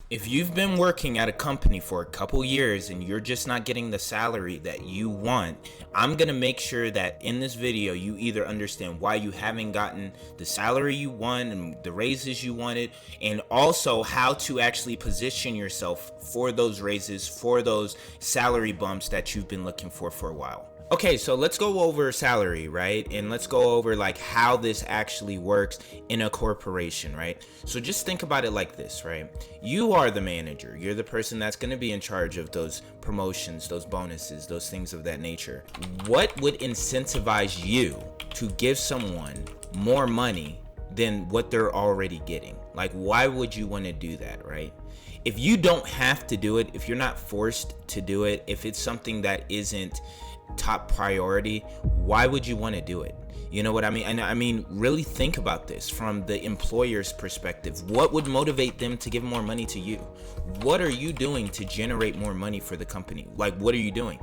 If you've been working at a company for a couple years and you're just not getting the salary that you want, I'm gonna make sure that in this video you either understand why you haven't gotten the salary you want and the raises you wanted, and also how to actually position yourself for those raises, for those salary bumps that you've been looking for a while. Okay, so let's go over salary, right? And let's go over like how this actually works in a corporation, right? So just think about it like this, right? You are the manager. You're the person that's going to be in charge of those promotions, those bonuses, those things of that nature. What would incentivize you to give someone more money than what they're already getting? Like, why would you want to do that, right? If you don't have to do it, if you're not forced to do it, if it's something that isn't top priority, why would you want to do it? You know what I mean? And I mean, really think about this from the employer's perspective. What would motivate them to give more money to you? What are you doing to generate more money for the company? Like, what are you doing?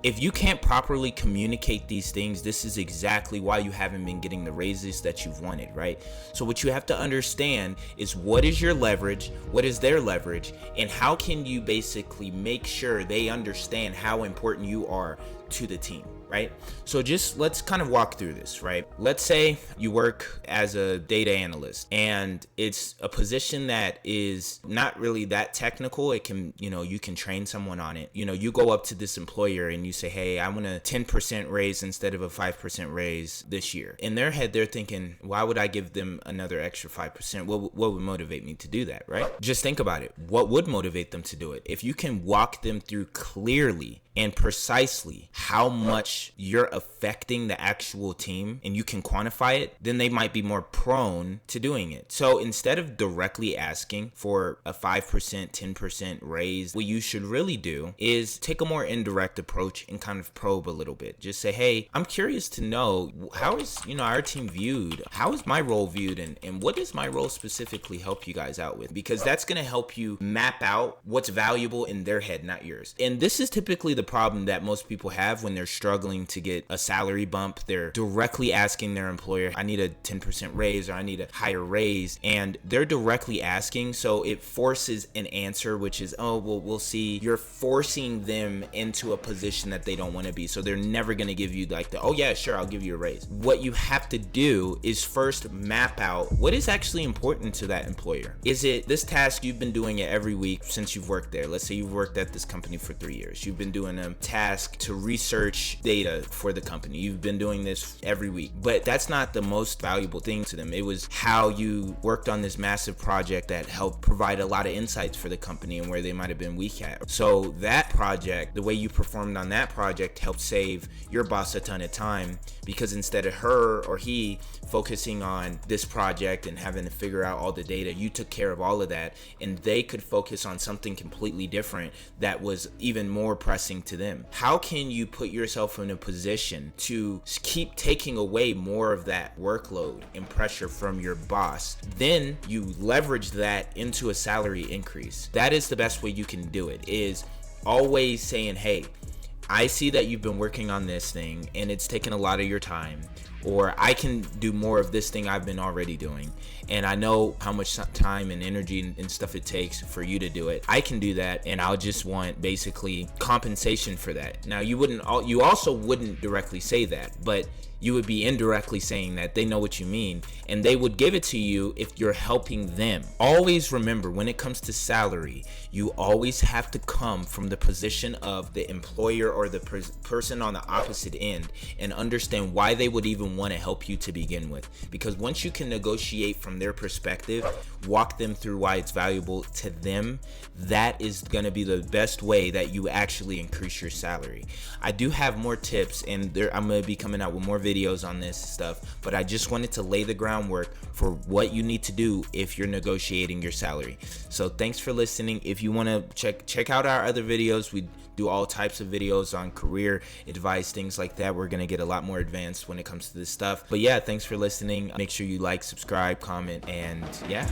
If you can't properly communicate these things, this is exactly why you haven't been getting the raises that you've wanted, right? So what you have to understand is what is your leverage, what is their leverage, and how can you basically make sure they understand how important you are to the team, right? So just let's kind of walk through this, right? Let's say you work as a data analyst and it's a position that is not really that technical. It can, you can train someone on it. You go up to this employer and you say, hey, I want a 10% raise instead of a 5% raise this year. In their head, they're thinking, why would I give them another extra 5%? What would motivate me to do that, right? Just think about it. What would motivate them to do it? If you can walk them through clearly and precisely how much you're affecting the actual team and you can quantify it, then they might be more prone to doing it. So instead of directly asking for a 5%, 10% raise, what you should really do is take a more indirect approach and kind of probe a little bit. Just say, hey, I'm curious to know, how is our team viewed? How is my role viewed? And what does my role specifically help you guys out with? Because that's going to help you map out what's valuable in their head, not yours. And this is typically the problem that most people have when they're struggling to get a salary bump. They're directly asking their employer, I need a 10% raise or I need a higher raise, and they're directly asking, so it forces an answer, which is, oh, well, we'll see. You're forcing them into a position that they don't want to be, so they're never going to give you like the, oh yeah, sure, I'll give you a raise. What you have to do is first map out what is actually important to that employer. Is it this task you've been doing it every week since you've worked there? Let's say you've worked at this company for 3 years. You've been doing a task to research data for the company. You've been doing this every week, but that's not the most valuable thing to them. It was how you worked on this massive project that helped provide a lot of insights for the company and where they might have been weak at. So that project, the way you performed on that project, helped save your boss a ton of time, because instead of her or he focusing on this project and having to figure out all the data, you took care of all of that, and they could focus on something completely different that was even more pressing to them. How can you put yourself in a position to keep taking away more of that workload and pressure from your boss? Then you leverage that into a salary increase. That is the best way you can do it, is always saying, hey, I see that you've been working on this thing and it's taken a lot of your time, or I can do more of this thing I've been already doing, and I know how much time and energy and stuff it takes for you to do it. I can do that, and I'll just want basically compensation for that. Now, you also wouldn't directly say that, but you would be indirectly saying that. They know what you mean, and they would give it to you if you're helping them. Always remember, when it comes to salary, you always have to come from the position of the employer or the person on the opposite end, and understand why they would even want to help you to begin with. Because once you can negotiate from their perspective, walk them through why it's valuable to them, that is going to be the best way that you actually increase your salary. I do have more tips, and I'm going to be coming out with more videos on this stuff, but I just wanted to lay the groundwork for what you need to do if you're negotiating your salary. So thanks for listening. If you want to check out our other videos, we do all types of videos on career advice, things like that. We're going to get a lot more advanced when it comes to this stuff. But yeah, thanks for listening. Make sure you like, subscribe, comment, and yeah.